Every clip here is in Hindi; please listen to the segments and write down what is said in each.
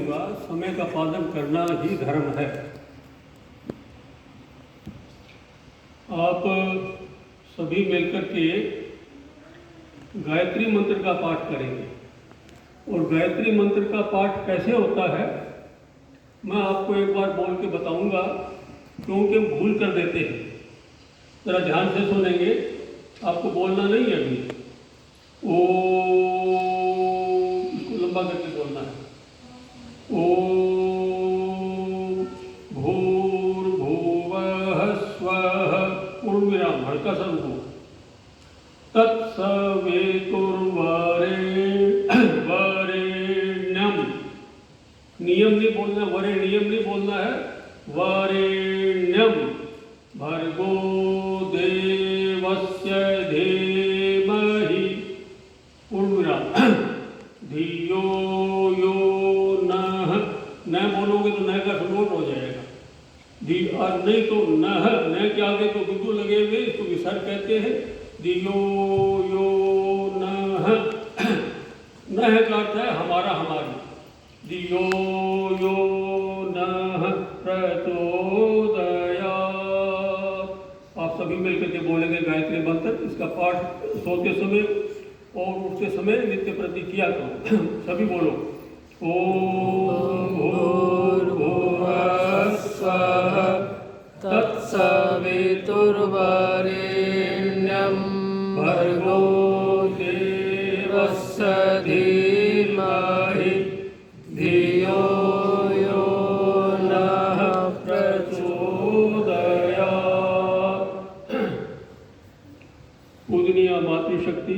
समय का पालन करना ही धर्म है। आप सभी मिलकर के गायत्री मंत्र का पाठ करेंगे और गायत्री मंत्र का पाठ कैसे होता है मैं आपको एक बार बोल के बताऊंगा, क्योंकि हम भूल कर देते हैं। जरा ध्यान से सुनेंगे, आपको बोलना नहीं है अभी। ओम, इसको लंबा करके बोलना है। ओम भूर्भुवः स्वः, पूर्ण विराम, हल्का सा रुको। तत्सवितुर्वरेण्यम, नियम नहीं बोलना, नियम नहीं बोलना है। वरेण्यम भर्गो देवस्य धीमहि, पूर्ण विराम, धियो यो नः। न बोलोगे तो न का नोट हो जाएगा। धी और नहीं तो नह, न के आगे तो बिंदु लगे हुए, इसको विसर्ग कहते हैं। धियो यो नः, नह का अर्थ है हमारा, हमारी। धियो यो नः प्रचोदयात्। आप सभी मिलकर के बोलेंगे गायत्री मंत्र। इसका पाठ सोते समय और उठते समय नित्य प्रति किया करो। सभी बोलो। ओम भूर्भुवः स्वः तत्सवितुर्वरेण्यं भर्गो देवस्य धीमहि धियो यो नः प्रचोदयात्। पूजनीय मातृशक्ति,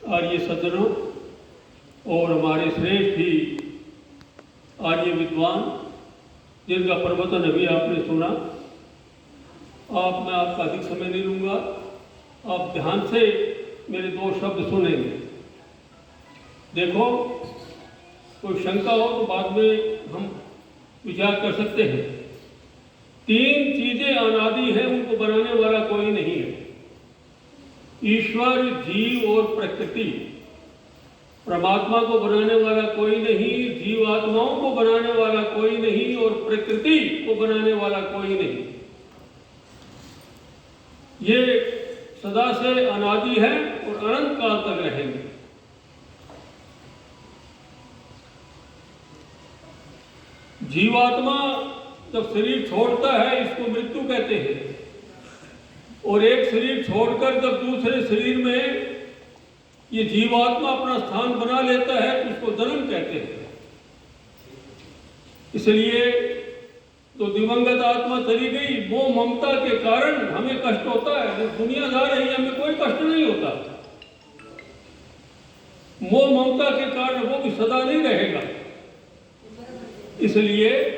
आर्य सज्जनों और हमारे श्रेष्ठ ही आर्य विद्वान जिनका प्रवचन अभी आपने सुना, मैं आपका अधिक समय नहीं लूँगा। आप ध्यान से मेरे दो शब्द सुनेंगे। देखो, कोई शंका हो तो बाद में हम विचार कर सकते हैं। तीन चीजें अनादि हैं, उनको बनाने वाला कोई नहीं है। ईश्वर, जीव और प्रकृति। परमात्मा को बनाने वाला कोई नहीं, जीवात्माओं को बनाने वाला कोई नहीं और प्रकृति को बनाने वाला कोई नहीं। ये सदा से अनादि है और अनंत काल तक रहेंगे। जीवात्मा जब शरीर छोड़ता है, इसको मृत्यु कहते हैं। और एक शरीर छोड़कर जब दूसरे शरीर में ये जीवात्मा अपना स्थान बना लेता है तो उसको जन्म कहते हैं। इसलिए तो दिवंगत आत्मा चली गई, मोह ममता के कारण हमें कष्ट होता है। जब दुनिया जा रही है हमें कोई कष्ट नहीं होता। मोह ममता के कारण वो भी सदा नहीं रहेगा। इसलिए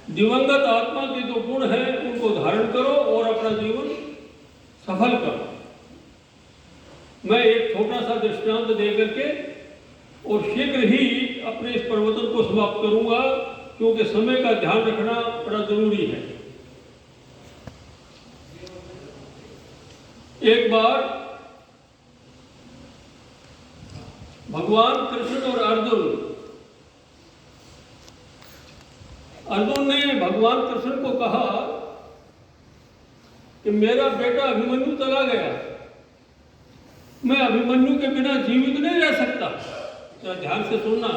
दिवंगत आत्मा के जो गुण हैं उनको धारण करो और अपना जीवन सफल करो। मैं एक छोटा सा दृष्टांत देकर के और शीघ्र ही अपने इस प्रवचन को समाप्त करूंगा, क्योंकि समय का ध्यान रखना बड़ा जरूरी है। एक बार भगवान कृष्ण और अर्जुन ने भगवान कृष्ण को कहा कि मेरा बेटा अभिमन्यु चला गया, मैं अभिमन्यु के बिना जीवित नहीं रह सकता। तो ध्यान से सुनना,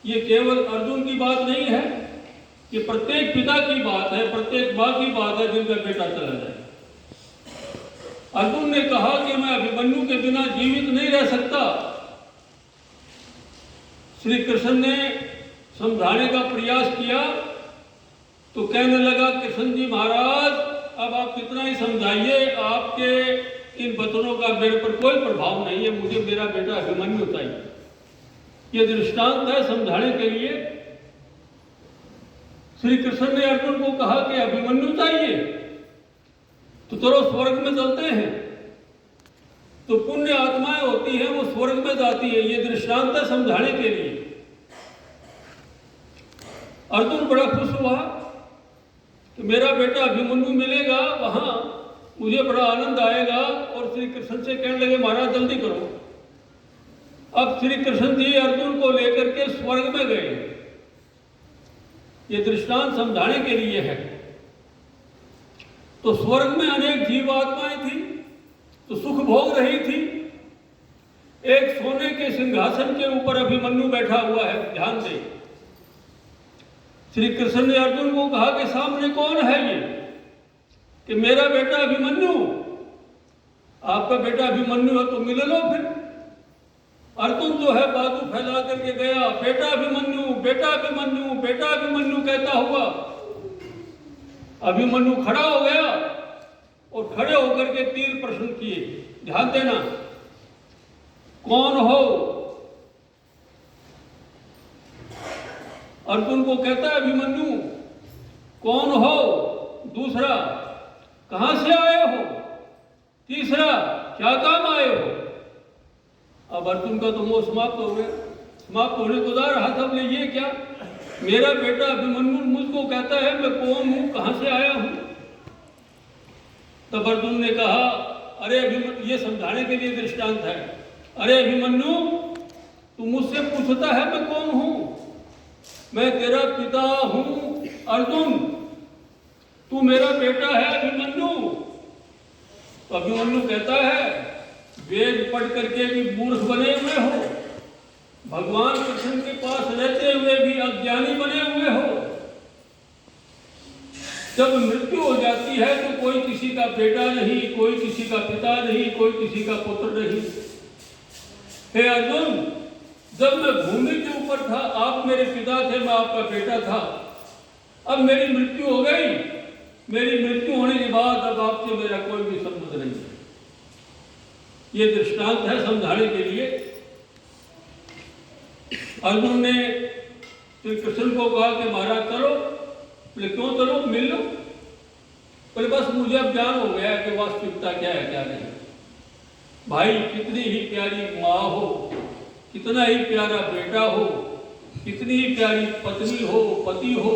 ये केवल अर्जुन की बात नहीं है, ये प्रत्येक पिता की बात है, प्रत्येक माँ की बात है जिनका बेटा चला जाए। अर्जुन ने कहा कि मैं अभिमन्यु के बिना जीवित नहीं रह सकता। श्री कृष्ण ने समझाने का प्रयास किया तो कहने लगा, कृष्ण जी महाराज, अब आप कितना ही समझाइए, आपके इन वचनों का मेरे पर कोई प्रभाव नहीं है। मुझे मेरा बेटा अभिमन्यु चाहिए। ये दृष्टांत है समझाने के लिए। श्री कृष्ण ने अर्जुन को कहा कि अभिमन्यु चाहिए तो चलो स्वर्ग में चलते हैं। तो पुण्य आत्माएं होती हैं, वो स्वर्ग में जाती है। ये दृष्टांत है समझाने के लिए। अर्जुन बड़ा खुश हुआ कि मेरा बेटा अभिमन्यु मिलेगा, वहां मुझे बड़ा आनंद आएगा। और श्री कृष्ण से कहने लगे, महाराज जल्दी करो। अब श्री कृष्ण जी अर्जुन को लेकर के स्वर्ग में गए। ये दृष्टांत समझाने के लिए है। तो स्वर्ग में अनेक जीवात्माएं थी, तो सुख भोग रही थी। एक सोने के सिंहासन के ऊपर अभिमन्यु बैठा हुआ है, ध्यान दे। श्री कृष्ण ने अर्जुन को कहा कि सामने कौन है ये? कि मेरा बेटा अभिमन्यु। आपका बेटा अभिमन्यु है तो मिल लो फिर। अर्जुन जो है बाजू फैला करके गया, बेटा अभिमन्यु, बेटा अभिमन्यु, बेटा अभिमन्यु कहता हुआ अभिमन्यु खड़ा हो गया और खड़े होकर के 3 प्रश्न किए। ध्यान देना, कौन हो? अर्जुन को कहता है अभिमन्यु कौन हो? दूसरा, कहां से आए हो? तीसरा, क्या काम आए हो? अब अर्जुन का तो मोह समाप्त हो गया, समाप्त होने को जा रहा था। बोले ये क्या? मेरा बेटा अभिमन्यु मुझको कहता है मैं कौन हूं, कहां से आया हूं? तब अर्जुन ने कहा, अरे अभिमन्यु, ये समझाने के लिए दृष्टांत है। अरे अभिमन्यु, तू मुझसे पूछता है मैं कौन हूं? मैं तेरा पिता हूं अर्जुन, तू मेरा बेटा है अभिमन्यु। तो अभिमन्यु कहता है, वेद पढ़ करके भी मूर्ख बने हुए हो, भगवान कृष्ण के पास रहते हुए भी अज्ञानी बने हुए हो। जब मृत्यु हो जाती है तो कोई किसी का बेटा नहीं, कोई किसी का पिता नहीं, कोई किसी का पुत्र नहीं। हे अर्जुन, जब मैं भूमि के ऊपर था आप मेरे पिता थे, मैं आपका बेटा था। अब मेरी मृत्यु हो गई, मेरी मृत्यु होने के बाद अब आपसे मेरा कोई भी संबंध नहीं है। ये दृष्टांत है समझाने के लिए। अर्जुन ने श्री कृष्ण को कहा कि महाराज चलो। बोले क्यों चलो, मिल लो। बोले बस मुझे अब ज्ञान हो गया कि वास्तविकता क्या है क्या नहीं। भाई कितनी ही प्यारी माँ हो, कितना ही प्यारा बेटा हो, कितनी ही प्यारी पत्नी हो, पति हो,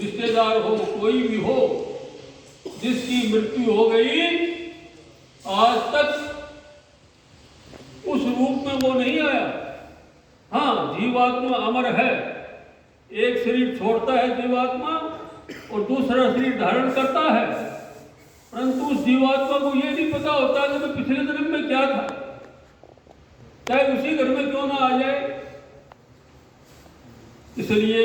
रिश्तेदार हो, कोई भी हो, जिसकी मृत्यु हो गई आज तक उस रूप में वो नहीं आया। हाँ, जीवात्मा अमर है। एक शरीर छोड़ता है जीवात्मा और दूसरा शरीर धारण करता है, परंतु उस जीवात्मा को ये नहीं पता होता कि मैं पिछले जन्म में क्या था, चाहे उसी घर में क्यों ना आ जाए। इसलिए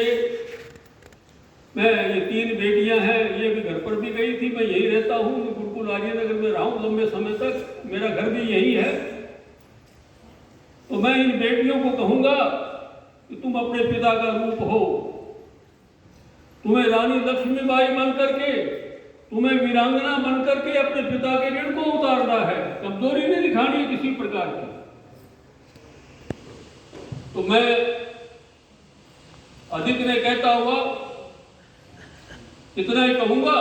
मैं, ये 3 बेटियां हैं, ये भी घर पर भी गई थी, मैं यही रहता हूँ, मैं गुरुकुल आर्यनगर में रहा हूँ लंबे समय तक, मेरा घर भी यही है। तो मैं इन बेटियों को कहूंगा कि तुम अपने पिता का रूप हो। तुम्हें रानी लक्ष्मीबाई बन करके, तुम्हें वीरांगना बन करके अपने पिता के ऋण को उतारना है, कमजोरी नहीं दिखानी है किसी प्रकार की। तो मैं अधिक ने कहता हुआ इतना ही कहूंगा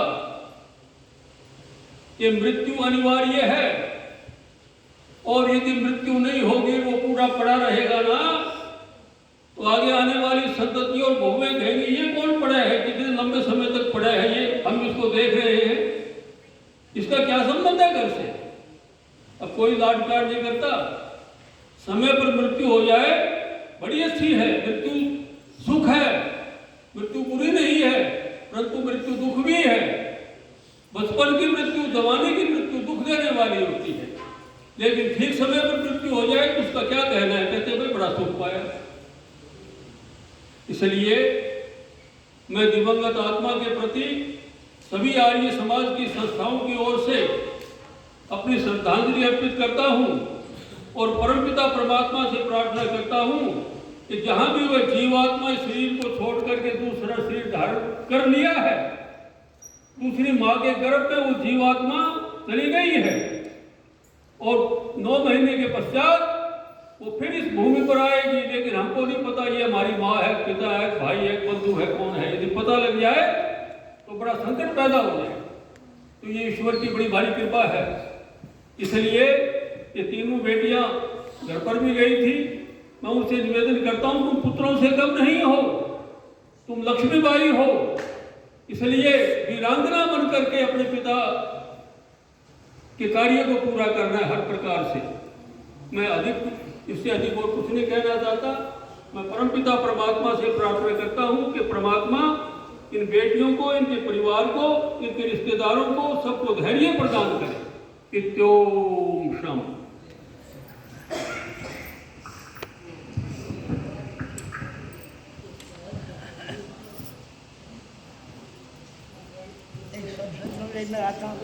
कि मृत्यु अनिवार्य है, और यदि मृत्यु नहीं होगी, वो पूरा पड़ा रहेगा ना, तो आगे आने वाली संतति और बहुएं कहेंगी ये कौन पड़ा है, कितने लंबे समय तक पड़ा है ये, हम इसको देख रहे हैं, इसका क्या संबंध है घर से। अब कोई लाड प्यार नहीं करता। समय पर मृत्यु हो जाए बड़ी अच्छी है, मृत्यु सुख है, मृत्यु बुरी नहीं है, परंतु मृत्यु दुख भी है। बचपन की मृत्यु, जवानी की मृत्यु दुख देने वाली होती है, लेकिन ठीक समय पर मृत्यु हो जाए तो उसका क्या कहना है, कहते भाई बड़ा सुख पाया। इसलिए मैं दिवंगत आत्मा के प्रति सभी आर्य समाज की संस्थाओं की ओर से अपनी श्रद्धांजलि अर्पित करता हूं और परमपिता परमात्मा से प्रार्थना करता हूं कि जहां भी वह जीवात्मा शरीर को छोड़ करके दूसरा शरीर धारण कर लिया है, दूसरी माँ के गर्भ में वो जीवात्मा चली गई है और 9 महीने के पश्चात वो फिर इस भूमि पर आएगी, लेकिन हमको नहीं पता ये हमारी माँ है, पिता है, भाई है, बंधु है, कौन है। यदि पता लग जाए तो बड़ा संकट पैदा हो जाए। तो ये ईश्वर की बड़ी भारी कृपा है। इसलिए ये तीनों बेटियां घर पर भी गई थी। मैं उनसे निवेदन करता हूं, तुम पुत्रों से कम नहीं हो, तुम लक्ष्मीबाई हो, इसलिए वीरांगना बन करके अपने पिता के कार्य को पूरा करना है हर प्रकार से। मैं अधिक इससे अधिक और कुछ नहीं कहना चाहता। मैं परमपिता परमात्मा से प्रार्थना करता हूँ कि परमात्मा इन बेटियों को, इनके परिवार को, इनके रिश्तेदारों को सबको धैर्य प्रदान करे। इत्योम शम। एक सब सत्संग में आता हूँ